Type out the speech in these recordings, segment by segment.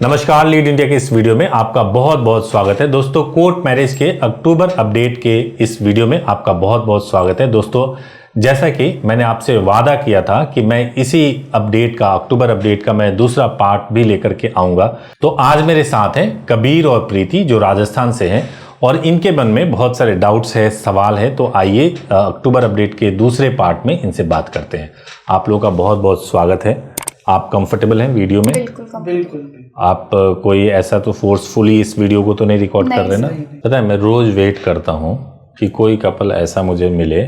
नमस्कार, lead India के इस वीडियो में आपका बहुत बहुत स्वागत है। दोस्तों, कोर्ट मैरिज के अक्टूबर अपडेट के इस वीडियो में आपका बहुत बहुत स्वागत है। दोस्तों, जैसा कि मैंने आपसे वादा किया था कि मैं इसी अपडेट का, अक्टूबर अपडेट का मैं दूसरा पार्ट भी लेकर के आऊंगा, तो आज मेरे साथ हैं कबीर और प्रीति, जो राजस्थान से हैं और इनके मन में बहुत सारे डाउट्स है, सवाल है। तो आइए अक्टूबर अपडेट के दूसरे पार्ट में इनसे बात करते हैं। आप लोगों का बहुत बहुत स्वागत है। आप कंफर्टेबल हैं वीडियो में? बिल्कुल। आप कोई ऐसा तो फोर्सफुली इस वीडियो को तो नहीं रिकॉर्ड कर रहे ना? पता है, मैं रोज वेट करता हूँ कि कोई कपल ऐसा मुझे मिले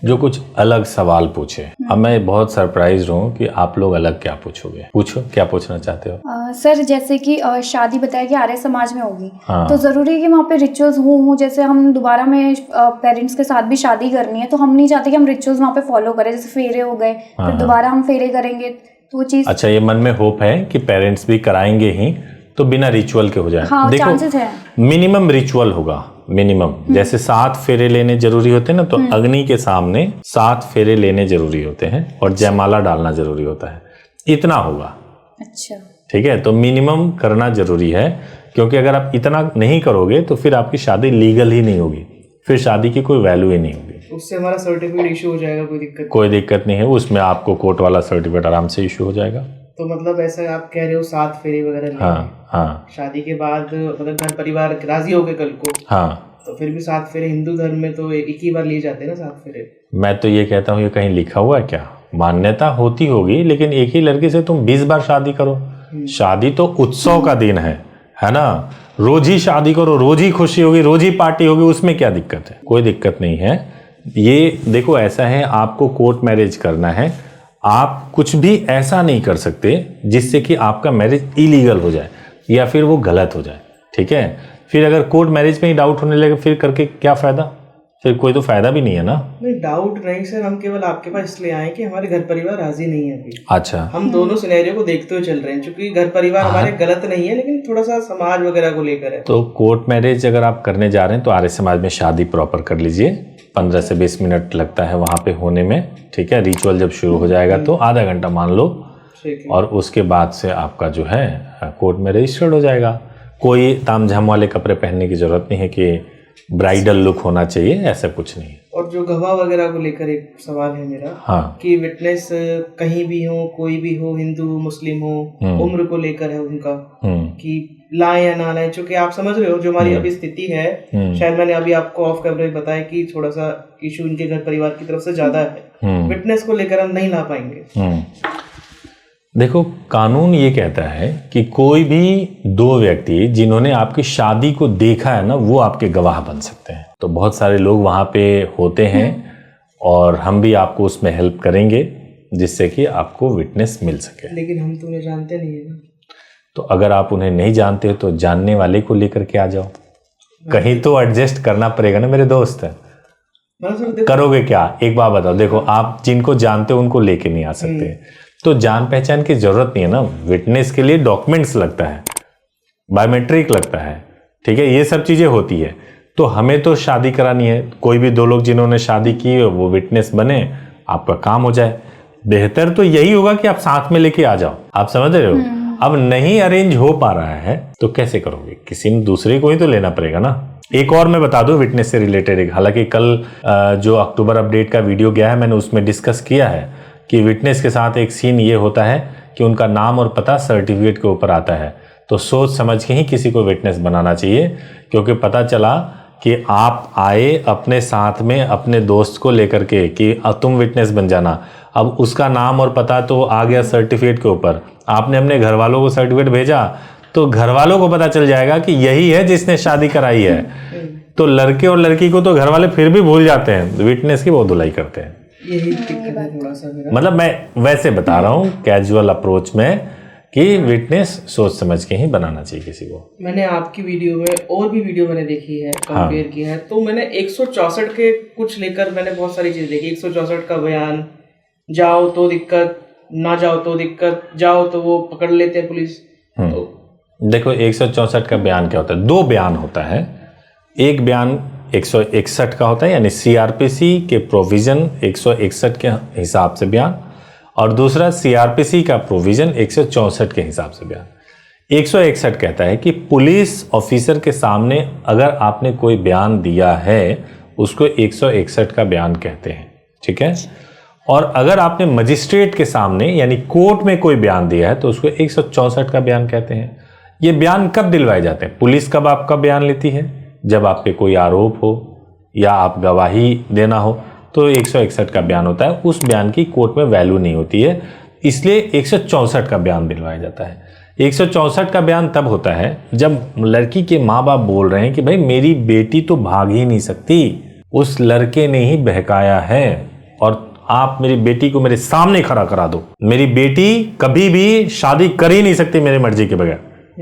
जो कुछ अलग सवाल पूछे। अब मैं बहुत सरप्राइज हूँ कि आप लोग अलग क्या पूछोगे। पूछो, क्या पूछना चाहते हो? सर, जैसे कि शादी बताया कि आर्य समाज में होगी, तो जरूरी है कि वहाँ पे रिचुअल्स हो। जैसे हम दोबारा में पेरेंट्स के साथ भी शादी करनी है, तो हम नहीं चाहते कि हम रिचुअल्स वहाँ पे फॉलो करें। जैसे फेरे हो गए, फिर दोबारा हम फेरे करेंगे, तो वो चीज। अच्छा, ये मन में होप है कि पेरेंट्स भी कराएंगे ही, तो बिना रिचुअल के हो जाए। हाँ, चांसेस है। मिनिमम रिचुअल होगा, मिनिमम। जैसे 7 फेरे लेने जरूरी होते हैं ना, तो अग्नि के सामने 7 फेरे लेने जरूरी होते हैं और जयमाला डालना जरूरी होता है। इतना होगा। अच्छा, ठीक है, तो मिनिमम करना जरूरी है, क्योंकि अगर आप इतना नहीं करोगे तो फिर आपकी शादी लीगल ही नहीं होगी, फिर शादी की कोई वैल्यू ही नहीं होगी। उससे हमारा सर्टिफिकेट इशू हो जाएगा, कोई दिक्कत नहीं है, उसमें आपको कोर्ट वाला सर्टिफिकेट आराम से इशू हो जाएगा। तो मतलब ऐसा आप कह रहे हो 7 फेरे वगैरह लेंगे। हाँ। शादी के बाद मतलब घर परिवार राजी हो गए कल को, हाँ, तो फिर भी 7 फेरे हिंदू धर्म में तो एक ही बार लिए जाते हैं ना 7 फेरे। मैं तो ये कहता हूँ, ये कहीं लिखा हुआ है क्या? मान्यता होती होगी, लेकिन एक ही लड़की से तुम 20 बार शादी करो। शादी तो उत्सव का दिन है ना? रोज ही शादी करो, रोज ही खुशी होगी, रोज ही पार्टी होगी, उसमें क्या दिक्कत है? कोई दिक्कत नहीं है। ये देखो, ऐसा है, आपको कोर्ट मैरिज करना है, आप कुछ भी ऐसा नहीं कर सकते जिससे कि आपका मैरिज इलीगल हो जाए या फिर वो गलत हो जाए। ठीक है, फिर अगर कोर्ट मैरिज में ही डाउट होने लगे, फिर करके क्या फायदा? फिर कोई तो फायदा भी नहीं है ना। नहीं, डाउट नहीं सर, हम केवल आपके पास इसलिए आए कि हमारे घर परिवार राजी नहीं है अभी। अच्छा, हम दोनों सिनेरियो को देखते हुए चल रहे हैं, क्योंकि घर परिवार हमारे गलत नहीं है, लेकिन थोड़ा सा समाज वगैरह को लेकर है। तो कोर्ट मैरिज अगर आप करने जा रहे हैं तो आर्य समाज में शादी प्रॉपर कर लीजिए। 15 से 20 मिनट लगता है वहां पे होने में। ठीक है, रिचुअल जब शुरू हो जाएगा तो आधा घंटा मान लो, और उसके बाद से आपका जो है कोर्ट में रजिस्टर्ड हो जाएगा। कोई तामझाम वाले कपड़े पहनने की जरूरत नहीं है कि ब्राइडल लुक होना चाहिए, ऐसा कुछ नहीं। और जो गवाह वगैरह को लेकर एक सवाल है मेरा। हाँ, कि विटनेस कहीं भी हो, कोई भी हो, हिंदू मुस्लिम हो, उम्र को लेकर है उनका, कि लाएं या ना लाएं, क्योंकि आप समझ रहे हो जो हमारी अभी स्थिति है, शायद मैंने अभी आपको ऑफ कैमरे बताया कि थोड़ा सा इशू इनके घर परिवार की तरफ से ज्यादा है। विटनेस को लेकर हम नहीं ला पाएंगे। देखो, कानून ये कहता है कि कोई भी 2 व्यक्ति जिन्होंने आपकी शादी को देखा है ना, वो आपके गवाह बन सकते हैं। तो बहुत सारे लोग वहां पे होते हैं और हम भी आपको उसमें हेल्प करेंगे जिससे कि आपको विटनेस मिल सके। लेकिन हम तो उन्हें जानते नहीं है ना। तो अगर आप उन्हें नहीं जानते हो तो जानने वाले को लेकर के आ जाओ। कहीं तो एडजस्ट करना पड़ेगा ना मेरे दोस्त। करोगे क्या? एक बात बताओ, देखो, आप जिनको जानते हो उनको लेके नहीं आ सकते, तो जान पहचान की जरूरत नहीं है ना। विटनेस के लिए डॉक्यूमेंट्स लगता है, बायोमेट्रिक लगता है। ठीक है, ये सब चीजें होती है। तो हमें तो शादी करानी है, कोई भी 2 लोग जिन्होंने शादी की है वो विटनेस बने, आपका काम हो जाए। बेहतर तो यही होगा कि आप साथ में लेके आ जाओ। आप समझ रहे हो? अब नहीं अरेंज हो पा रहा है तो कैसे करोगे? किसी दूसरे को ही तो लेना पड़ेगा ना। एक और मैं बता दूं विटनेस से रिलेटेड, हालांकि कल जो अक्टूबर अपडेट का वीडियो गया है मैंने उसमें डिस्कस किया है कि विटनेस के साथ एक सीन ये होता है कि उनका नाम और पता सर्टिफिकेट के ऊपर आता है। तो सोच समझ के ही किसी को विटनेस बनाना चाहिए, क्योंकि पता चला कि आप आए अपने साथ में अपने दोस्त को लेकर के कि तुम विटनेस बन जाना, अब उसका नाम और पता तो आ गया सर्टिफिकेट के ऊपर, आपने अपने घर वालों को सर्टिफिकेट भेजा तो घर वालों को पता चल जाएगा कि यही है जिसने शादी कराई है। तो लड़के और लड़की को तो घर वाले फिर भी भूल जाते हैं, विटनेस की बहुत धुलाई करते हैं। यही दिक्कत है थोड़ा सा मेरा। मतलब मैं वैसे बता रहा हूँ कैजुअल अप्रोच में कि विटनेस सोच समझ के ही बनाना चाहिए किसी को। मैंने आपकी वीडियो में और भी वीडियो मैंने देखी है, कंपेयर किया है, तो मैंने 164 के कुछ लेकर मैंने बहुत सारी चीजें देखी। 164 का बयान, जाओ तो दिक्कत, ना जाओ तो दिक्कत, जाओ तो वो पकड़ लेते हैं पुलिस। तो देखो, 164 का बयान क्या होता है? 2 बयान होता है। एक बयान 161 का होता है, यानी सीआरपीसी के प्रोविजन 161 के हिसाब से बयान, और दूसरा सीआरपीसी का प्रोविजन 164 के हिसाब से बयान। 161 कहता है कि पुलिस ऑफिसर के सामने अगर आपने कोई बयान दिया है उसको 161 का बयान कहते हैं, ठीक है। और अगर आपने मजिस्ट्रेट के सामने यानी कोर्ट में कोई बयान दिया है तो उसको 164 का बयान कहते हैं। ये बयान कब दिलवाए जाते हैं? पुलिस कब आपका बयान लेती है? जब आप पे कोई आरोप हो या आप गवाही देना हो तो 161 का बयान होता है। उस बयान की कोर्ट में वैल्यू नहीं होती है, इसलिए 164 का बयान दिलवाया जाता है। 164 का बयान तब होता है जब लड़की के माँ बाप बोल रहे हैं कि भाई मेरी बेटी तो भाग ही नहीं सकती, उस लड़के ने ही बहकाया है और आप मेरी बेटी को मेरे सामने खड़ा करा दो। मेरी बेटी कभी भी शादी कर ही नहीं सकती मेरे मर्जी के बगैर,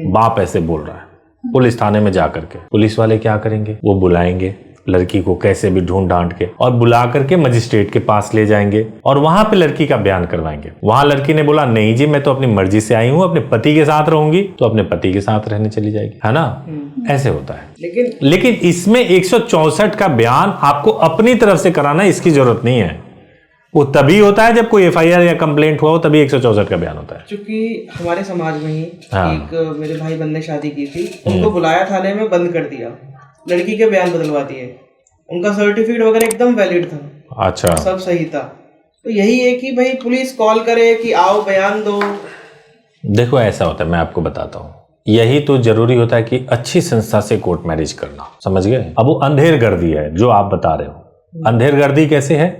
बाप ऐसे बोल रहा है। पुलिस थाने में जा करके पुलिस वाले क्या करेंगे? वो बुलाएंगे लड़की को कैसे भी ढूंढ ढांड के और बुला करके मजिस्ट्रेट के पास ले जाएंगे और वहां पे लड़की का बयान करवाएंगे। वहां लड़की ने बोला नहीं जी मैं तो अपनी मर्जी से आई हूं, अपने पति के साथ रहूंगी, तो अपने पति के साथ रहने चली जाएगी, है ना। ऐसे होता है। लेकिन इसमें 164 का बयान आपको अपनी तरफ से कराना इसकी जरूरत नहीं है। वो तभी होता है जब कोई एफआईआर या कंप्लेंट हुआ हो, तभी 164 का बयान होता है। क्योंकि हमारे समाज में ही एक मेरे भाई बहन ने शादी की थी, उनको बुलाया थाने में, बंद कर दिया, लड़की के बयान बदलवा दिए, उनका सर्टिफिकेट वगैरह एकदम वैलिड था, अच्छा सब सही था। तो यही है कि भाई पुलिस कॉल करे कि आओ बयान दो। देखो ऐसा होता है, मैं आपको बताता हूँ, यही तो जरूरी होता है कि अच्छी संस्था से कोर्ट मैरिज करना, समझ गए। अब वो अंधेर गर्दी है जो आप बता रहे हो। अंधेर गर्दी कैसे है?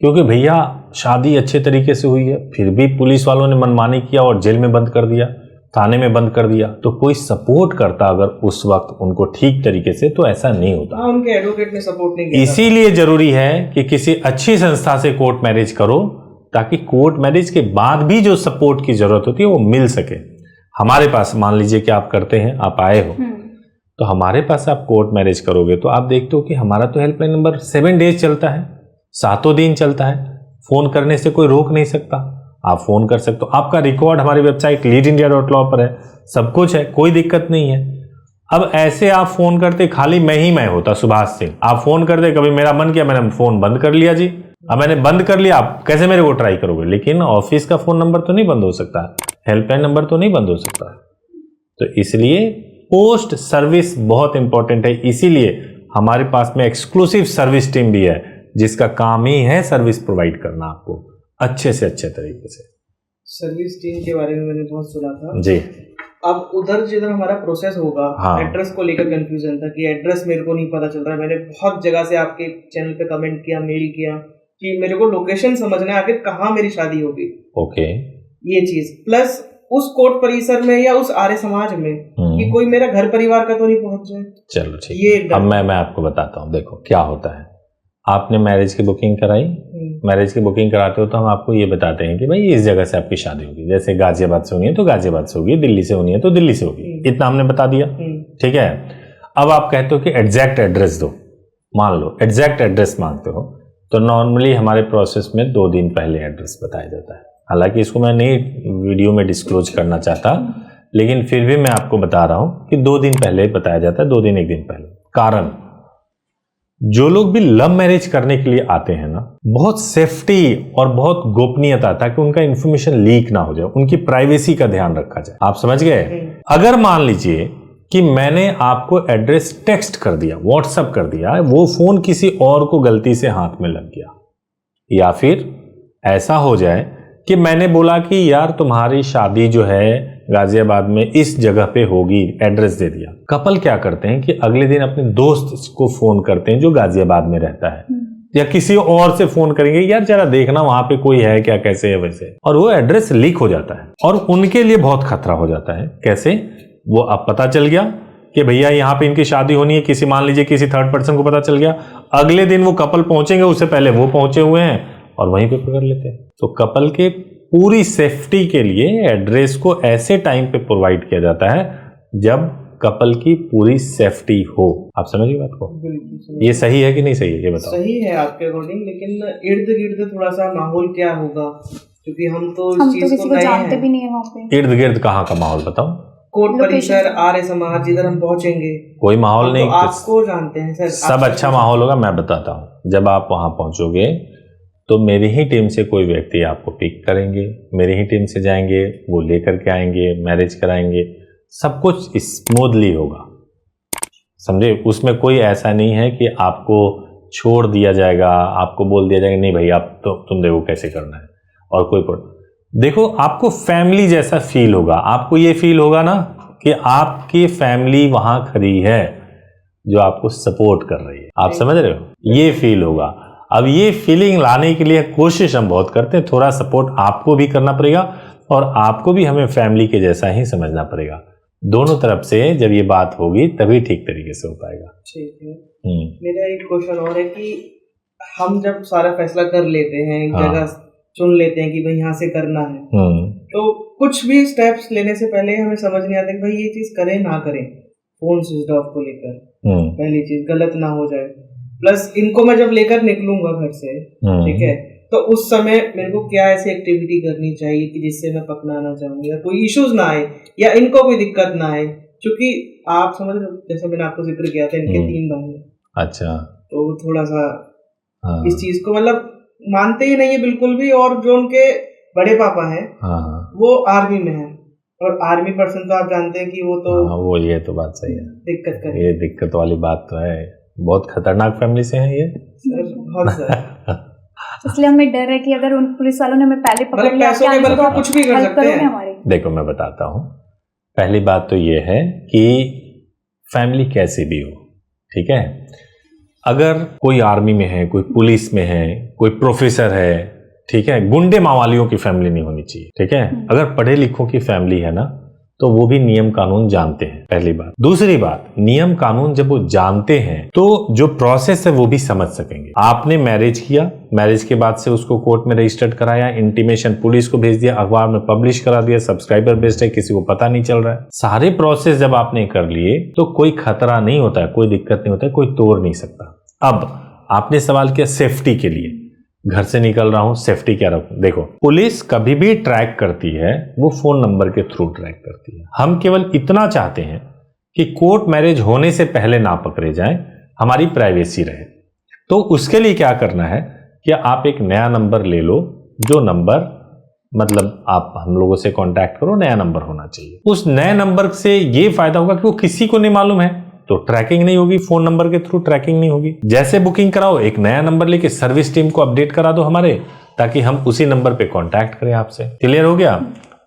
क्योंकि भैया शादी अच्छे तरीके से हुई है, फिर भी पुलिस वालों ने मनमानी किया और जेल में बंद कर दिया, थाने में बंद कर दिया। तो कोई सपोर्ट करता अगर उस वक्त उनको ठीक तरीके से, तो ऐसा नहीं होता। उनके एडवोकेट ने सपोर्ट नहीं किया। इसीलिए जरूरी है कि किसी अच्छी संस्था से कोर्ट मैरिज करो, ताकि कोर्ट मैरिज के बाद भी जो सपोर्ट की जरूरत होती है वो मिल सके। हमारे पास मान लीजिए कि आप करते हैं, आप आए हो, तो हमारे पास आप कोर्ट मैरिज करोगे तो आप देखते हो कि हमारा तो हेल्पलाइन नंबर 7 डेज चलता है, 7 दिन चलता है। फोन करने से कोई रोक नहीं सकता, आप फोन कर सकते हो। आपका रिकॉर्ड हमारी वेबसाइट leadindia.law पर है, सब कुछ है, कोई दिक्कत नहीं है। अब ऐसे आप फोन करते, खाली मैं होता सुभाष सिंह, आप फोन करते, कभी मेरा मन किया मैंने फोन बंद कर लिया जी, अब मैंने बंद कर लिया, आप कैसे मेरे को ट्राई करोगे? लेकिन ऑफिस का फोन नंबर तो नहीं बंद हो सकता, हेल्पलाइन नंबर तो नहीं बंद हो सकता। तो इसलिए पोस्ट सर्विस बहुत इंपॉर्टेंट है। इसीलिए हमारे पास में एक्सक्लूसिव सर्विस टीम भी है जिसका काम ही है सर्विस प्रोवाइड करना आपको अच्छे से अच्छे तरीके से। सर्विस टीम के बारे में मैंने बहुत सुना था जी। अब उधर जिधर हमारा प्रोसेस होगा, हाँ। एड्रेस को लेकर कंफ्यूजन था कि एड्रेस मेरे को नहीं पता चल रहा है। मैंने बहुत जगह से आपके चैनल पे कमेंट किया, मेल किया कि मेरे को लोकेशन समझना है आखिर कहाँ मेरी शादी होगी। ओके। ये चीज प्लस उस कोर्ट परिसर में या उस आर्य समाज में कि कोई मेरा घर परिवार का तो नहीं पहुंच जाए। चलो ठीक है, अब मैं आपको बताता हूँ। देखो क्या होता है, आपने मैरिज की बुकिंग कराई, मैरिज की बुकिंग कराते हो तो हम आपको ये बताते हैं कि भाई इस जगह से आपकी शादी होगी। जैसे गाजियाबाद से होनी है तो गाजियाबाद से होगी, दिल्ली से होनी है तो दिल्ली से होगी, इतना हमने बता दिया, ठीक है। अब आप कहते हो कि एग्जैक्ट एड्रेस दो, मान लो एग्जैक्ट एड्रेस मांगते हो, तो नॉर्मली हमारे प्रोसेस में 2 दिन पहले एड्रेस बताया जाता है। हालांकि इसको मैं नहीं वीडियो में डिस्क्लोज करना चाहता, लेकिन फिर भी मैं आपको बता रहा हूं कि 2 दिन पहले बताया जाता है, 2 दिन 1 दिन पहले। कारण, जो लोग भी लव मैरिज करने के लिए आते हैं ना, बहुत सेफ्टी और बहुत गोपनीयता, ताकि उनका इंफॉर्मेशन लीक ना हो जाए, उनकी प्राइवेसी का ध्यान रखा जाए। आप समझ गए? अगर मान लीजिए कि मैंने आपको एड्रेस टेक्स्ट कर दिया, व्हाट्सएप कर दिया, वो फोन किसी और को गलती से हाथ में लग गया, या फिर ऐसा हो जाए कि मैंने बोला कि यार तुम्हारी शादी जो है गाजियाबाद में इस जगह पे होगी, एड्रेस दे दिया, कपल क्या करते हैं कि अगले दिन अपने दोस्त को फोन करते हैं जो गाजियाबाद में रहता है, या किसी और से फोन करेंगे, यार जरा देखना वहां पे कोई है क्या, कैसे है वैसे, और वो एड्रेस लीक हो जाता है और उनके लिए बहुत खतरा हो जाता है। कैसे? वो अब पता चल गया कि भैया यहाँ पे इनकी शादी होनी है, किसी मान लीजिए किसी थर्ड पर्सन को पता चल गया, अगले दिन वो कपल पहुंचेंगे, उससे पहले वो पहुंचे हुए हैं और वहीं पे पकड़ लेते हैं। तो कपल के पूरी सेफ्टी के लिए एड्रेस को ऐसे टाइम पे प्रोवाइड किया जाता है जब कपल की पूरी सेफ्टी हो। आप समझिए बात को? बिल्कुल। ये सही है कि नहीं सही है, ये बताओ। सही है आपके अकॉर्डिंग, लेकिन इर्द गिर्द थोड़ा सा माहौल क्या होगा, क्योंकि हम तो इस चीज किसी को जानते भी नहीं है वहाँ पे। इर्द गिर्द कहाँ का माहौल बताओ? कोट परिसर, आर्य समाज, जिधर हम पहुंचेंगे कोई माहौल नहीं, तो आपको जानते हैं सर, सब अच्छा माहौल होगा। मैं बताता हूँ, जब आप वहां पहुंचोगे तो मेरी ही टीम से कोई व्यक्ति आपको पिक करेंगे, मेरी ही टीम से जाएंगे, वो लेकर के आएंगे, मैरिज कराएंगे, सब कुछ स्मूथली होगा, समझे। उसमें कोई ऐसा नहीं है कि आपको छोड़ दिया जाएगा, आपको बोल दिया जाएगा नहीं भाई आप तो तुम देखो कैसे करना है, और कोई देखो आपको फैमिली जैसा फील होगा। आपको ये फील होगा ना कि आपकी फैमिली वहां खड़ी है जो आपको सपोर्ट कर रही है, आप समझ रहे हो, ये फील होगा। अब ये फीलिंग लाने के लिए कोशिश हम बहुत करते हैं, थोड़ा सपोर्ट आपको भी करना पड़ेगा और आपको भी हमें फैमिली के जैसा ही समझना पड़ेगा। दोनों तरफ से जब ये बात होगी तभी ठीक तरीके से हो पाएगा। ठीक है। मेरा एक क्वेश्चन और है कि हम जब सारा फैसला कर लेते हैं, एक जगह चुन लेते हैं कि भाई यहाँ से करना है, तो कुछ भी स्टेप्स लेने से पहले हमें समझ नहीं आता कि भाई ये चीज करें ना करें। फोन स्विच ऑफ को लेकर पहली चीज गलत ना हो जाए, प्लस इनको मैं जब लेकर निकलूंगा घर से, ठीक है, तो उस समय मेरे को क्या ऐसी एक्टिविटी करनी चाहिए कि जिससे मैं पकड़ा ना चाहूँ या कोई इश्यूज ना आए या इनको कोई दिक्कत ना आए, क्योंकि आप समझ रहे हो जैसे मैंने आपको जिक्र किया था इनके 3 भाई हैं। अच्छा, तो थोड़ा सा इस चीज को मतलब मानते ही नहीं है बिल्कुल भी, और जो उनके बड़े पापा हैं वो आर्मी में है, और आर्मी पर्सन तो आप जानते हैं कि वो तो वो ये तो बात सही है, दिक्कत कर, ये दिक्कत वाली बात तो है, बहुत खतरनाक फैमिली से है ये सर, बहुत सर। इसलिए हमें डर है कि अगर उन पुलिस वालों ने हमें पहले पकड़ लिया तो कुछ भी कर सकते हैं। देखो मैं बताता हूँ, पहली बात तो ये है कि फैमिली कैसी भी हो, ठीक है, अगर कोई आर्मी में है, कोई पुलिस में है, कोई प्रोफेसर है, ठीक है, गुंडे मावालियों की फैमिली नहीं होनी चाहिए, ठीक है। अगर पढ़े लिखों की फैमिली है ना तो वो भी नियम कानून जानते हैं, पहली बात। दूसरी बात, नियम कानून जब वो जानते हैं तो जो प्रोसेस है वो भी समझ सकेंगे। आपने मैरिज किया, मैरिज के बाद से उसको कोर्ट में रजिस्टर्ड कराया, इंटीमेशन पुलिस को भेज दिया, अखबार में पब्लिश करा दिया, सब्सक्राइबर बेस्ड है, किसी को पता नहीं चल रहा है, सारे प्रोसेस जब आपने कर लिए तो कोई खतरा नहीं होता है, कोई दिक्कत नहीं होता है, कोई तोड़ नहीं सकता। अब आपने सवाल किया सेफ्टी के लिए, घर से निकल रहा हूं सेफ्टी क्या रखूं। देखो पुलिस कभी भी ट्रैक करती है वो फोन नंबर के थ्रू ट्रैक करती है। हम केवल इतना चाहते हैं कि कोर्ट मैरिज होने से पहले ना पकड़े जाएं, हमारी प्राइवेसी रहे। तो उसके लिए क्या करना है कि आप एक नया नंबर ले लो, जो नंबर मतलब आप हम लोगों से कांटेक्ट करो, नया नंबर होना चाहिए। उस नए नंबर से ये फायदा होगा कि वो किसी को नहीं मालूम है तो ट्रैकिंग नहीं होगी, फोन नंबर के थ्रू ट्रैकिंग नहीं होगी। जैसे बुकिंग कराओ एक नया नंबर लेके सर्विस टीम को अपडेट करा दो हमारे, ताकि हम उसी नंबर पे कांटेक्ट करें आपसे। क्लियर हो गया?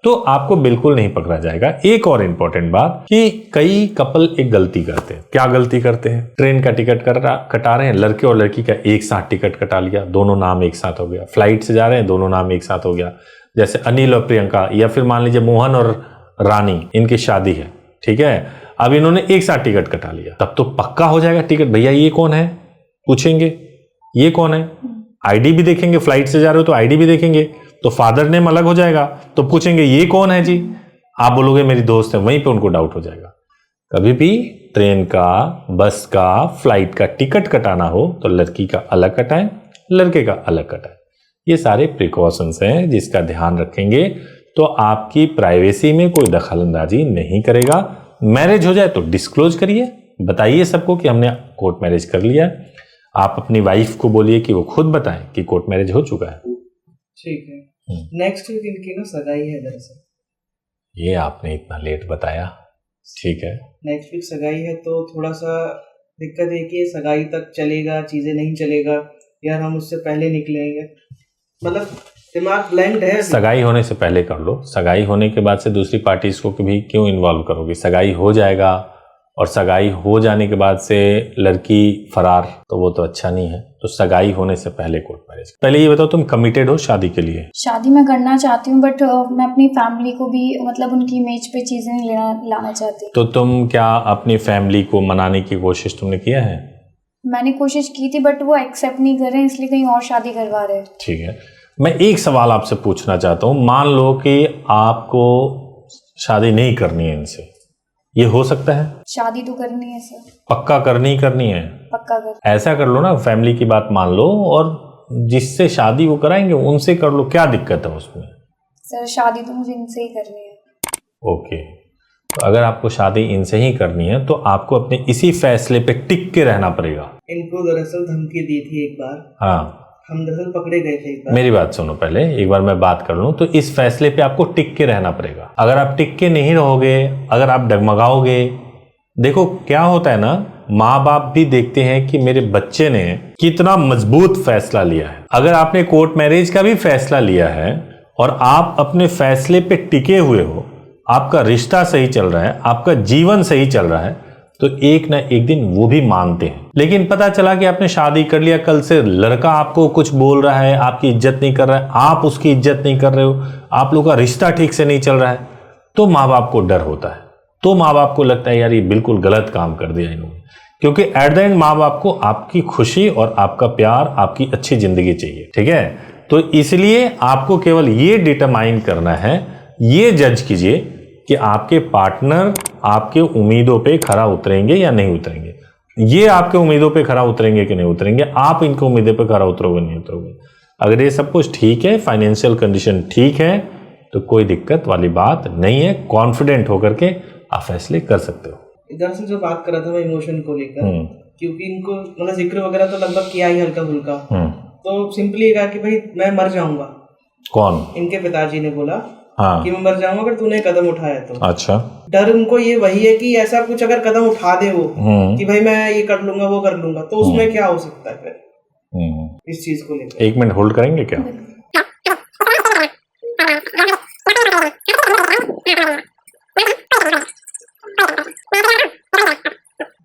तो आपको बिल्कुल नहीं पकड़ा जाएगा। एक और इंपॉर्टेंट बात कि कई कपल एक गलती करते हैं। क्या गलती करते हैं? ट्रेन का टिकट कटा रहे हैं, लड़के और लड़की का एक साथ टिकट कटा लिया, दोनों नाम एक साथ हो गया। फ्लाइट से जा रहे हैं, दोनों नाम एक साथ हो गया, जैसे अनिल और प्रियंका, या फिर मान लीजिए मोहन और रानी, इनकी शादी है, ठीक है, अब इन्होंने एक साथ टिकट कटा लिया, तब तो पक्का हो जाएगा टिकट। भैया ये कौन है पूछेंगे, ये कौन है, आईडी भी देखेंगे, फ्लाइट से जा रहे हो तो आईडी भी देखेंगे, तो फादर नेम अलग हो जाएगा, तो पूछेंगे ये कौन है जी, आप बोलोगे मेरी दोस्त है, वहीं पे उनको डाउट हो जाएगा। कभी भी ट्रेन का, बस का, फ्लाइट का टिकट कटाना हो तो लड़की का अलग कटाएं, लड़के का अलग कटाएं। ये सारे प्रिकॉशंस हैं जिसका ध्यान रखेंगे तो आपकी प्राइवेसी में कोई दखलंदाजी नहीं करेगा। मैरिज हो जाए तो डिस्क्लोज करिए, बताइए सबको कि हमने कोर्ट मैरिज कर लिया। आप अपनी वाइफ को बोलिए कि वो खुद बताएं कि कोर्ट मैरिज हो चुका है। ठीक है। नेक्स्ट वीक इनकी ना सगाई है दरअसल। ये आपने इतना लेट बताया, ठीक है। नेक्स्ट वीक सगाई है तो थोड़ा सा दिक्कत है कि सगाई तक चलेगा, चीजें नहीं चलेगा, यार हम उससे पहले निकलेंगे, मतलब दिमाग ब्लैंक है। सगाई होने से पहले कर लो, सगाई होने के बाद से दूसरी पार्टीज को भी क्यों इन्वॉल्व करोगे? सगाई हो जाएगा और सगाई हो जाने के बाद से लड़की फरार, तो वो तो अच्छा नहीं है। तो सगाई होने से पहले कोर्ट मैरिज। पहले ये बताओ तुम कमिटेड हो शादी के लिए? शादी मैं करना चाहती हूँ, बट मैं अपनी फैमिली को भी मतलब उनकी इमेज पे चीजें नहीं लाना चाहती। तो तुम क्या अपनी फैमिली को मनाने की कोशिश तुमने किया है? मैंने कोशिश की थी बट वो एक्सेप्ट नहीं कर रहे हैं, इसलिए कहीं और शादी करवा रहे हैं। ठीक है, मैं एक सवाल आपसे पूछना चाहता हूँ। मान लो कि आपको शादी नहीं करनी है इनसे, ये हो सकता है? शादी तो करनी है सर। पक्का करनी है? पक्का कर। ऐसा कर लो ना, फैमिली की बात मान लो और जिससे शादी वो कराएंगे उनसे कर लो, क्या दिक्कत है उसमें? सर शादी तो मुझे इनसे ही करनी है। ओके, अगर आपको शादी इनसे ही करनी है तो आपको अपने इसी फैसले पे टिक के रहना पड़ेगा। इनको दरअसल धमकी दी थी एक बार, हाँ हम दरअसल पकड़े गए थे एक बार। मेरी बात सुनो पहले, एक बार मैं बात कर लूं। तो इस फैसले पे आपको टिक के रहना पड़ेगा। अगर आप टिक के नहीं रहोगे, अगर आप डगमगाओगे, देखो क्या होता है ना, माँ बाप भी देखते हैं कि मेरे बच्चे ने कितना मजबूत फैसला लिया है। अगर आपने कोर्ट मैरिज का भी फैसला लिया है और आप अपने फैसले पे टिके हुए हो, आपका रिश्ता सही चल रहा है, आपका जीवन सही चल रहा है, तो एक ना एक दिन वो भी मानते हैं। लेकिन पता चला कि आपने शादी कर लिया, कल से लड़का आपको कुछ बोल रहा है, आपकी इज्जत नहीं कर रहा है, आप उसकी इज्जत नहीं कर रहे हो, आप लोगों का रिश्ता ठीक से नहीं चल रहा है, तो माँ बाप को डर होता है। तो माँ बाप को लगता है यार ये बिल्कुल गलत काम कर दिया इन्होंने, क्योंकि एट द एंड माँ बाप को आपकी खुशी और आपका प्यार, आपकी अच्छी जिंदगी चाहिए, ठीक है। तो इसलिए आपको केवल ये डिटरमाइन करना है, ये जज कीजिए कि आपके पार्टनर आपके उम्मीदों पे खरा उतरेंगे या नहीं उतरेंगे। ये आपके उम्मीदों पे खरा उतरेंगे कि नहीं उतरेंगे, आप इनके उम्मीदों पे खरा उतरोगे नहीं उतरोगे। अगर ये सब कुछ ठीक है, फाइनेंशियल कंडीशन ठीक है, तो कोई दिक्कत वाली बात नहीं है। कॉन्फिडेंट होकर के आप फैसले कर सकते हो। दरअसल जो बात कर रहा था मैं इमोशन को लेकर, क्योंकि इनको मतलब जिक्र वगैरह तो लगभग किया ही हल्का फुल्का, तो सिंपली कहा कि भाई मैं मर जाऊंगा। कौन? इनके पिताजी ने बोला हाँ कि मैं मर जाऊंगा अगर तूने कदम उठाया तो। अच्छा। डर उनको ये वही है कि ऐसा कुछ अगर कदम उठा दे वो कि भाई मैं ये कर लूंगा वो कर लूंगा, तो उसमें क्या हो सकता है फिर इस चीज को लेकर। एक मिनट होल्ड करेंगे क्या?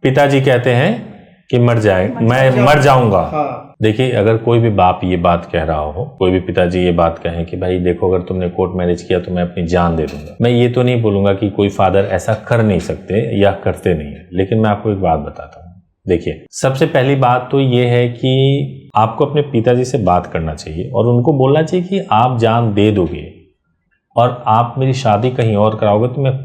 पिताजी कहते हैं कि मर जाए, मैं मर जाऊंगा। हाँ। देखिए, अगर कोई भी बाप ये बात कह रहा हो, कोई भी पिताजी ये बात कहें कि भाई देखो अगर तुमने कोर्ट मैरिज किया तो मैं अपनी जान दे दूंगा, मैं ये तो नहीं बोलूंगा कि कोई फादर ऐसा कर नहीं सकते या करते नहीं है, लेकिन मैं आपको एक बात बताता हूँ। देखिए, सबसे पहली बात तो ये है कि आपको अपने पिताजी से बात करना चाहिए और उनको बोलना चाहिए कि आप जान दे दोगे और आप मेरी शादी कहीं और कराओगे तो मैं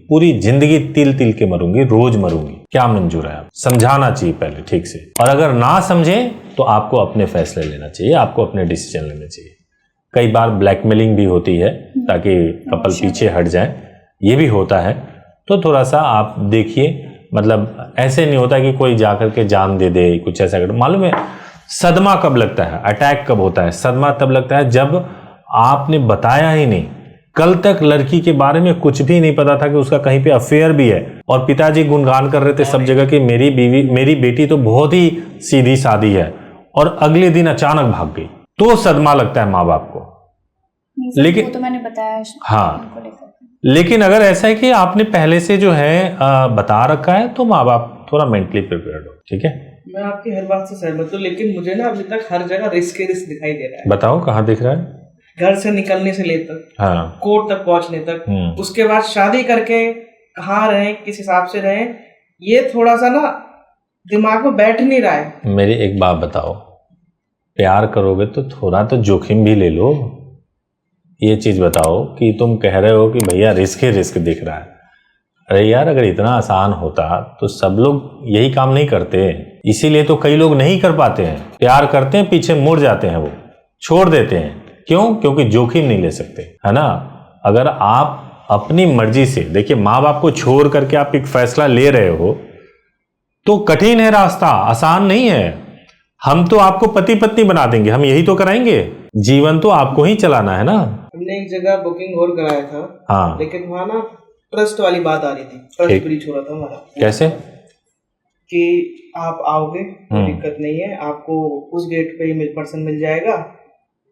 पूरी जिंदगी तिल तिल के मरूंगी, रोज मरूंगी। क्या मंजूर है? आप समझाना चाहिए पहले ठीक से, और अगर ना समझे तो आपको अपने फैसले लेना चाहिए, आपको अपने डिसीजन लेने चाहिए। कई बार ब्लैकमेलिंग भी होती है ताकि कपल पीछे हट जाए, ये भी होता है। तो थोड़ा सा आप देखिए, मतलब ऐसे नहीं होता कि कोई जाकर के जान दे दे, कुछ ऐसा कर। मालूम है सदमा कब लगता है, अटैक कब होता है? सदमा तब लगता है जब आपने बताया ही नहीं। कल तक लड़की के बारे में कुछ भी नहीं पता था कि उसका कहीं पे अफेयर भी है, और पिताजी गुणगान कर रहे थे सब जगह कि मेरी बेटी तो बहुत ही सीधी सादी है, और अगले दिन अचानक भाग गई, तो सदमा लगता है माँ बाप को। लेकिन वो तो मैंने बताया हाँ, लेकिन अगर ऐसा है कि आपने पहले से जो है बता रखा है, तो माँ बाप थोड़ा मेंटली प्रिपेयर्ड हो, ठीक है। मैं आपकी हर बात से सहमत हूँ, लेकिन मुझे ना अभी तक हर जगह रिस्क दिखाई दे रहा है। बताओ कहाँ दिख रहा है? घर से निकलने से लेकर कोर्ट तक पहुंचने तक, उसके बाद शादी करके कहाँ रहे, किस हिसाब से रहे, ये थोड़ा सा ना दिमाग में बैठ नहीं रहा है। मेरी एक बात बताओ, प्यार करोगे तो थोड़ा तो जोखिम भी ले लो। ये चीज बताओ कि तुम कह रहे हो कि भैया रिस्क ही रिस्क दिख रहा है। अरे यार, अगर इतना आसान होता तो सब लोग यही काम नहीं करते। इसीलिए तो कई लोग नहीं कर पाते हैं, प्यार करते हैं, पीछे मुड़ जाते हैं, वो छोड़ देते हैं। क्यों? क्योंकि जोखिम नहीं ले सकते, है ना। अगर आप अपनी मर्जी से, देखिए माँ बाप को छोड़ करके आप एक फैसला ले रहे हो तो कठिन है रास्ता, आसान नहीं है। हम तो आपको पति पत्नी बना देंगे, हम यही तो कराएंगे, जीवन तो आपको ही चलाना है ना। हमने एक जगह बुकिंग और कराया था, हाँ, लेकिन वहां ना ट्रस्ट वाली बात आ रही थी, ट्रस्ट ब्रीच हो रहा था हमारा। कैसे? कि आप आओगे, कोई दिक्कत नहीं है, आपको उस गेट पे पर्सन मिल जाएगा,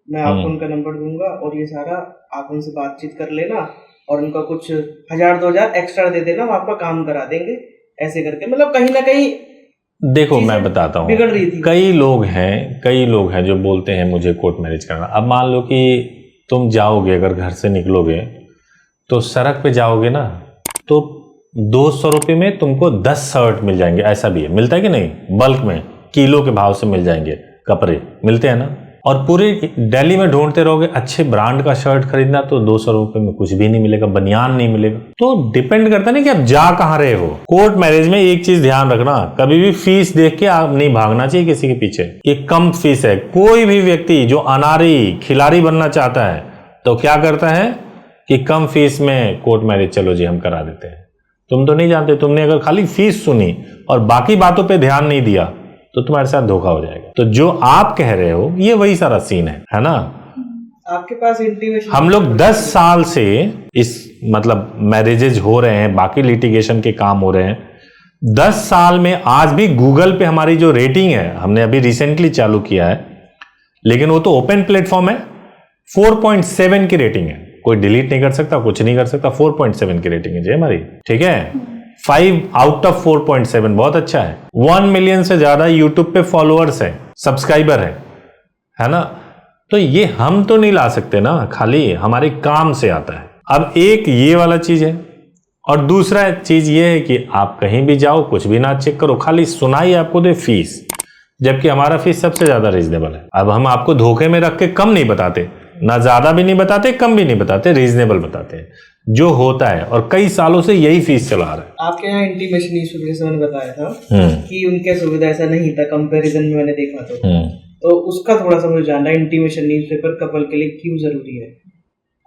मैं आपको उनका नंबर दूंगा और ये सारा आप उनसे बातचीत कर लेना और उनका कुछ 1000-2000 एक्स्ट्रा दे देना, हम आपका काम करा देंगे, ऐसे करके। मतलब कहीं ना कहीं देखो मैं बताता हूँ, बिगड़ रही थी। कई लोग हैं जो बोलते हैं मुझे कोर्ट मैरिज करना। अब मान लो कि तुम जाओगे, अगर घर से निकलोगे तो सड़क पे जाओगे ना, तो 200 रुपये में तुमको 10 शर्ट मिल जाएंगे। ऐसा भी है, मिलता है कि नहीं? बल्क में किलो के भाव से मिल जाएंगे, कपड़े मिलते हैं ना। और पूरी दिल्ली में ढूंढते रहोगे अच्छे ब्रांड का शर्ट खरीदना, तो 200 रुपये में कुछ भी नहीं मिलेगा, बनियान नहीं मिलेगा। तो डिपेंड करता नहीं कि आप जा कहाँ रहे हो। कोर्ट मैरिज में एक चीज ध्यान रखना, कभी भी फीस देख के आप नहीं भागना चाहिए किसी के पीछे। ये कम फीस है। कोई भी व्यक्ति जो अनारी खिलाड़ी बनना चाहता है तो क्या करता है कि कम फीस में कोर्ट मैरिज चलो जी हम करा देते हैं। तुम तो नहीं जानते, तुमने अगर खाली फीस सुनी और बाकी बातों पे ध्यान नहीं दिया तो तुम्हारे साथ धोखा हो जाएगा। तो जो आप कह रहे हो ये वही सारा सीन है ना। आपके पास इंटीमेशन, हम लोग 10 साल से इस मतलब मैरिजेज हो रहे हैं, बाकी लिटिगेशन के काम हो रहे हैं। 10 साल में आज भी गूगल पे हमारी जो रेटिंग है, हमने अभी रिसेंटली चालू किया है, लेकिन वो तो ओपन प्लेटफॉर्म है, 4.7 की रेटिंग है। कोई डिलीट नहीं कर सकता, कुछ नहीं कर सकता। 4.7 की रेटिंग है जी हमारी, ठीक है। 5 आउट ऑफ 4.7 बहुत अच्छा है। 1 मिलियन से ज्यादा यूट्यूब पे फॉलोअर्स है, सब्सक्राइबर है ना। तो ये हम तो नहीं ला सकते ना, खाली हमारे काम से आता है। अब एक ये वाला चीज है, और दूसरा चीज ये है कि आप कहीं भी जाओ, कुछ भी ना चेक करो, खाली सुनाई आपको दे फीस, जबकि हमारा फीस सबसे ज्यादा रीजनेबल है। अब हम आपको धोखे में रख के कम नहीं बताते, ना ज्यादा भी नहीं बताते, कम भी नहीं बताते, रीजनेबल बताते हैं जो होता है, और कई सालों से यही फीस चला रहा है। आपके यहाँ इंटीमेशन इशू जैसे मैंने बताया था कि उनके सुविधा ऐसा नहीं था, कंपैरिजन में मैंने देखा तो उसका थोड़ा सा मुझे जानना है, इंटीमेशन न्यूज़पेपर कपल के लिए क्यों जरूरी है?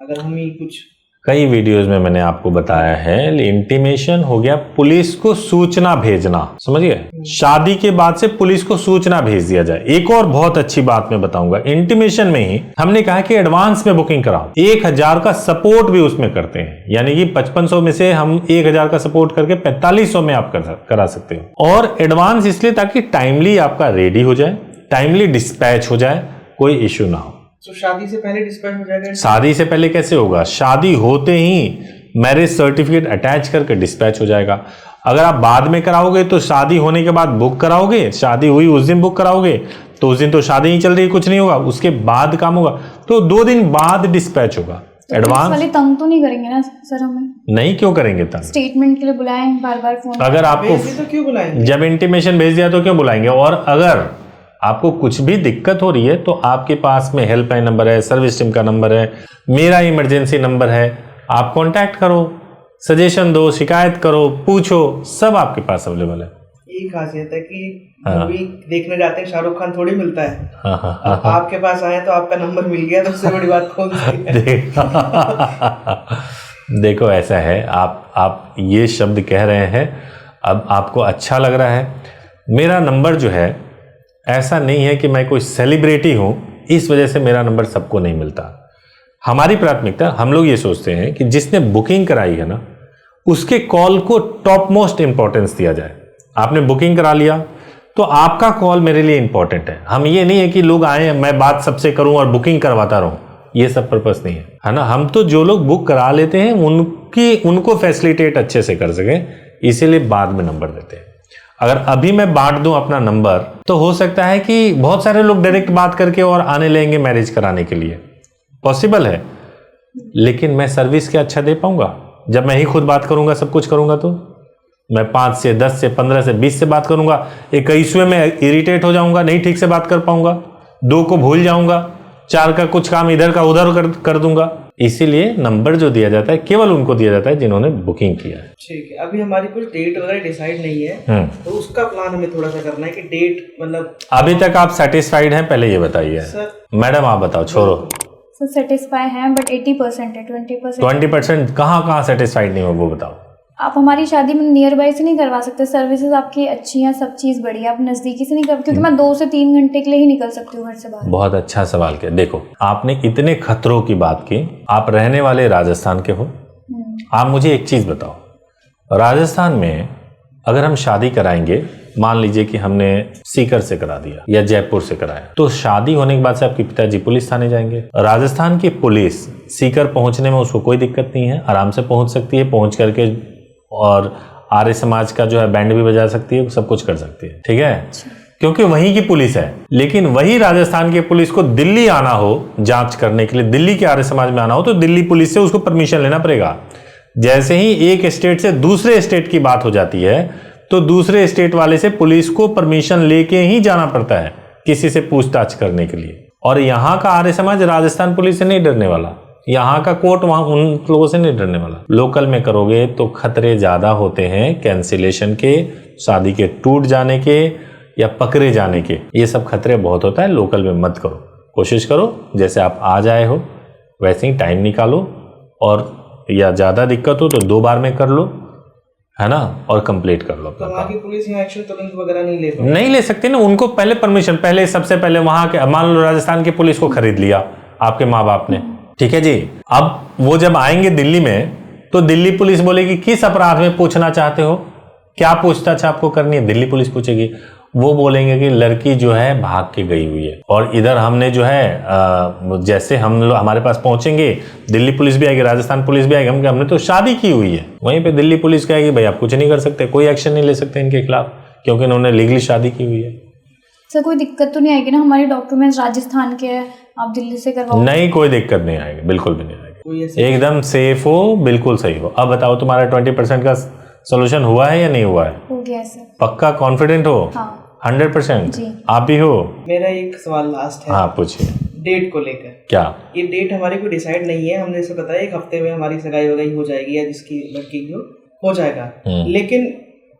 अगर हम ही कुछ कई वीडियोस में मैंने आपको बताया है, इंटीमेशन हो गया पुलिस को सूचना भेजना, समझ गए। शादी के बाद से पुलिस को सूचना भेज दिया जाए। एक और बहुत अच्छी बात मैं बताऊंगा, इंटीमेशन में ही हमने कहा कि एडवांस में बुकिंग कराओ, 1000 का सपोर्ट भी उसमें करते हैं, यानी कि 5500 में से हम 1000 का सपोर्ट करके 4500 में आप करा सकते हो। और एडवांस इसलिए ताकि टाइमली आपका रेडी हो जाए, टाइमली डिस्पैच हो जाए, कोई इश्यू ना हो। तो शादी से पहले डिस्पैच हो जाएगा? शादी से पहले कैसे होगा? शादी होते ही मैरिज सर्टिफिकेट अटैच करके डिस्पैच हो जाएगा। अगर आप बाद में कराओगे तो शादी होने के बाद बुक कराओगे, शादी हुई उस दिन बुक कराओगे तो उस दिन तो शादी नहीं चल रही, कुछ नहीं होगा, उसके बाद काम होगा, तो 2 दिन बाद डिस्पैच होगा। एडवांस वाले तंग तो नहीं करेंगे ना सर हमें? नहीं, क्यों करेंगे तंग? स्टेटमेंट के लिए बुलाएं बार-बार फोन? अगर आपको तो क्यों बुलाएंगे? जब इंटीमेशन भेज दिया तो क्यों बुलाएंगे? और अगर आपको कुछ भी दिक्कत हो रही है तो आपके पास में हेल्पलाइन नंबर है, सर्विस टीम का नंबर है, मेरा इमरजेंसी नंबर है, आप कांटेक्ट करो, सजेशन दो, शिकायत करो, पूछो, सब आपके पास अवेलेबल है। यही खासियत है कि मूवी देखने जाते हैं, शाहरुख खान थोड़ी मिलता है। अब आपके पास आए तो आपका नंबर मिल गया, तो उससे बड़ी बात कौन सी है? देखो ऐसा है, आप ये शब्द कह रहे हैं, अब आपको अच्छा लग रहा है। मेरा नंबर जो है, ऐसा नहीं है कि मैं कोई सेलिब्रिटी हूं इस वजह से मेरा नंबर सबको नहीं मिलता। हमारी प्राथमिकता, हम लोग ये सोचते हैं कि जिसने बुकिंग कराई है ना, उसके कॉल को टॉप मोस्ट इंपॉर्टेंस दिया जाए। आपने बुकिंग करा लिया तो आपका कॉल मेरे लिए इंपॉर्टेंट है। हम ये नहीं है कि लोग आए मैं बात सबसे करूं और बुकिंग करवाता रहूं, ये सब पर्पस नहीं है ना। हम तो जो लोग बुक करा लेते हैं उनको फैसिलिटेट अच्छे से कर सके, इसीलिए बाद में नंबर देते हैं। अगर अभी मैं बांट दूं अपना नंबर तो हो सकता है कि बहुत सारे लोग डायरेक्ट बात करके और आने लेंगे मैरिज कराने के लिए, पॉसिबल है, लेकिन मैं सर्विस क्या अच्छा दे पाऊंगा? जब मैं ही खुद बात करूंगा, सब कुछ करूंगा, तो मैं 5 से 10 से 15 से 20 से बात करूंगा, 21वें में इरिटेट हो जाऊंगा, नहीं ठीक से बात कर पाऊंगा, 2 को भूल जाऊंगा, 4 का कुछ काम इधर का उधर कर दूंगा। इसीलिए नंबर जो दिया जाता है केवल उनको दिया जाता है जिन्होंने बुकिंग किया है। ठीक है, अभी हमारी कुछ डेट वगैरह डिसाइड नहीं है, तो उसका प्लान हमें थोड़ा सा करना है कि डेट मतलब। अभी तक आप सेटिस्फाइड हैं? पहले ये बताइए मैडम, आप बताओ, छोड़ो। सर सेटिस्फाई हैं बट 80% है, 20%। 20% कहाँ सेटिस्फाइड नहीं हो वो बताओ। आप हमारी शादी में नियर बाय से नहीं करवा सकते? सर्विसेज आपकी अच्छी हैं, सब चीज़ बढ़िया, आप नज़दीकी से नहीं कर, क्योंकि मैं 2 से 3 घंटे के लिए ही निकल सकती हूँ घर से बाहर। बहुत अच्छा सवाल किया। देखो, आपने इतने खतरों की बात की, आप रहने वाले राजस्थान के हो। आप मुझे एक चीज़ बताओ, राजस्थान में अगर हम शादी कराएंगे, मान लीजिए कि हमने सीकर से करा दिया या जयपुर से कराया, तो शादी होने के बाद से आपके पिताजी पुलिस थाने जाएंगे। राजस्थान की पुलिस सीकर पहुंचने में उसको कोई दिक्कत नहीं है, आराम से पहुंच सकती है, पहुंच करके और आर्य समाज का जो है बैंड भी बजा सकती है, सब कुछ कर सकती है, ठीक है, क्योंकि वहीं की पुलिस है। लेकिन वही राजस्थान की पुलिस को दिल्ली आना हो जांच करने के लिए, दिल्ली के आर्य समाज में आना हो, तो दिल्ली पुलिस से उसको परमिशन लेना पड़ेगा। जैसे ही एक स्टेट से दूसरे स्टेट की बात हो जाती है तो दूसरे स्टेट वाले से पुलिस को परमिशन लेके ही जाना पड़ता है किसी से पूछताछ करने के लिए। और यहाँ का आर्य समाज राजस्थान पुलिस से नहीं डरने वाला, यहाँ का कोर्ट वहां उन लोगों से नहीं डरने वाला। लोकल में करोगे तो खतरे ज्यादा होते हैं, कैंसिलेशन के, शादी के टूट जाने के या पकड़े जाने के, ये सब खतरे बहुत होता है। लोकल में मत करो, कोशिश करो जैसे आप आज आए हो वैसे ही टाइम निकालो और या ज़्यादा दिक्कत हो तो 2 बार में कर लो, है ना, और कंप्लीट कर लो। तो वहाँ की पुलिस यहाँ एक्शन तुरंत वगैरह नहीं ले सकती ना, उनको पहले परमिशन, पहले सबसे पहले वहाँ के, मान लो राजस्थान की पुलिस को खरीद लिया आपके माँ बाप ने, ठीक है जी, अब वो जब आएंगे दिल्ली में तो दिल्ली पुलिस बोलेगी किस अपराध में पूछना चाहते हो, क्या पूछताछ आपको करनी है, दिल्ली पुलिस पूछेगी। वो बोलेंगे कि लड़की जो है भाग के गई हुई है, और इधर हमने जो है जैसे हम लोग हमारे पास पहुंचेंगे, दिल्ली पुलिस भी आएगी, राजस्थान पुलिस भी आएगी, हमने तो शादी की हुई है। वहीं पे दिल्ली पुलिस कहेगी भाई आप कुछ नहीं कर सकते, कोई एक्शन नहीं ले सकते इनके खिलाफ, क्योंकि इन्होंने लीगली शादी की हुई है। सर कोई दिक्कत तो नहीं आएगी ना, हमारे डॉक्यूमेंट्स राजस्थान के हैं, आप दिल्ली से करवाओ? नहीं, कोई दिक्कत नहीं आएगी, बिल्कुल भी नहीं आएगी, एकदम सेफ हो, बिल्कुल सही हो। अब बताओ तुम्हारा 20% का सोल्यूशन हुआ है या नहीं हुआ है? हो गया सर। पक्का कॉन्फिडेंट हो? हाँ 100%? जी। आप भी हो? मेरा एक सवाल लास्ट है। हाँ पूछिए। डेट को लेकर क्या? ये डेट हमारे को डिसाइड नहीं है, हमने जैसे बताया 1 हफ्ते में हमारी सगाई वगाई हो जाएगी, या जिसकी लड़की की हो जाएगा, लेकिन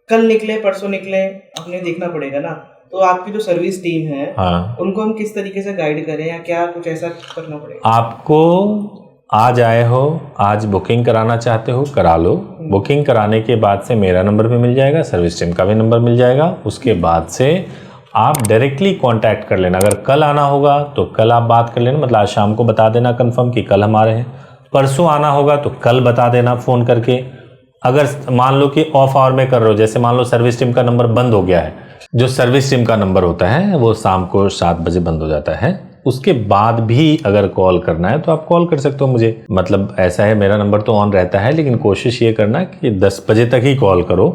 कल निकले परसों निकले अपने देखना पड़ेगा ना। तो आपकी जो सर्विस टीम है, हाँ, उनको हम किस तरीके से गाइड करें, या क्या कुछ ऐसा करना पड़ेगा? आपको आज आए हो, आज बुकिंग कराना चाहते हो, करा लो। बुकिंग कराने के बाद से मेरा नंबर भी मिल जाएगा, सर्विस टीम का भी नंबर मिल जाएगा। उसके बाद से आप डायरेक्टली कांटेक्ट कर लेना। अगर कल आना होगा तो कल आप बात कर लेना, मतलब आज शाम को बता देना कंफर्म कि कल हम आ रहे हैं। परसों आना होगा तो कल बता देना फ़ोन करके। अगर मान लो कि ऑफ आवर में कर रहे हो, जैसे मान लो सर्विस टीम का नंबर बंद हो गया है, जो सर्विस टीम का नंबर होता है वो शाम को 7 बजे बंद हो जाता है, उसके बाद भी अगर कॉल करना है तो आप कॉल कर सकते हो मुझे। मतलब ऐसा है, मेरा नंबर तो ऑन रहता है, लेकिन कोशिश ये करना कि 10 बजे तक ही कॉल करो,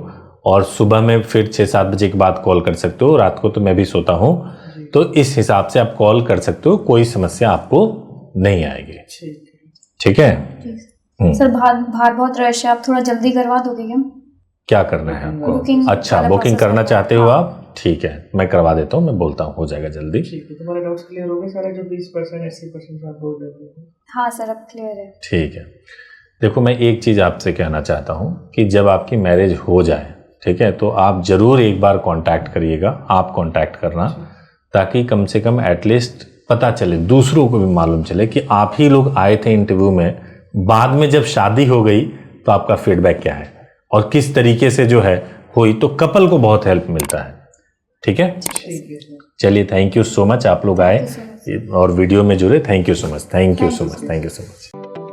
और सुबह में फिर 6-7 बजे के बाद कॉल कर सकते हो। रात को तो मैं भी सोता हूँ, तो इस हिसाब से आप कॉल कर सकते हो, कोई समस्या आपको नहीं आएगी। ठीक है सर। बाहर बहुत रश है, आप थोड़ा जल्दी करवा दोगे क्या करना है आपको? अच्छा, बुकिंग करना चाहते हो आप? ठीक है, मैं करवा देता हूँ, मैं बोलता हूँ हो जाएगा जल्दी। ठीक है, तुम्हारे डाउट्स क्लियर हो गए सारे, जो 20% 80% आप बोल रहे थे? हाँ सर, अब क्लियर है। ठीक है, देखो मैं एक चीज़ आपसे कहना चाहता हूँ कि जब आपकी मैरिज हो जाए, ठीक है, तो आप ज़रूर एक बार कांटेक्ट करिएगा, आप कांटेक्ट करना, ताकि कम से कम एटलीस्ट पता चले, दूसरों को भी मालूम चले कि आप ही लोग आए थे इंटरव्यू में, बाद में जब शादी हो गई तो आपका फीडबैक क्या है और किस तरीके से जो है हुई, तो कपल को बहुत हेल्प मिलता है। ठीक है, चलिए, थैंक यू सो मच, आप लोग आए और वीडियो में जुड़े, thank you so much, thank you so much, thank you so much.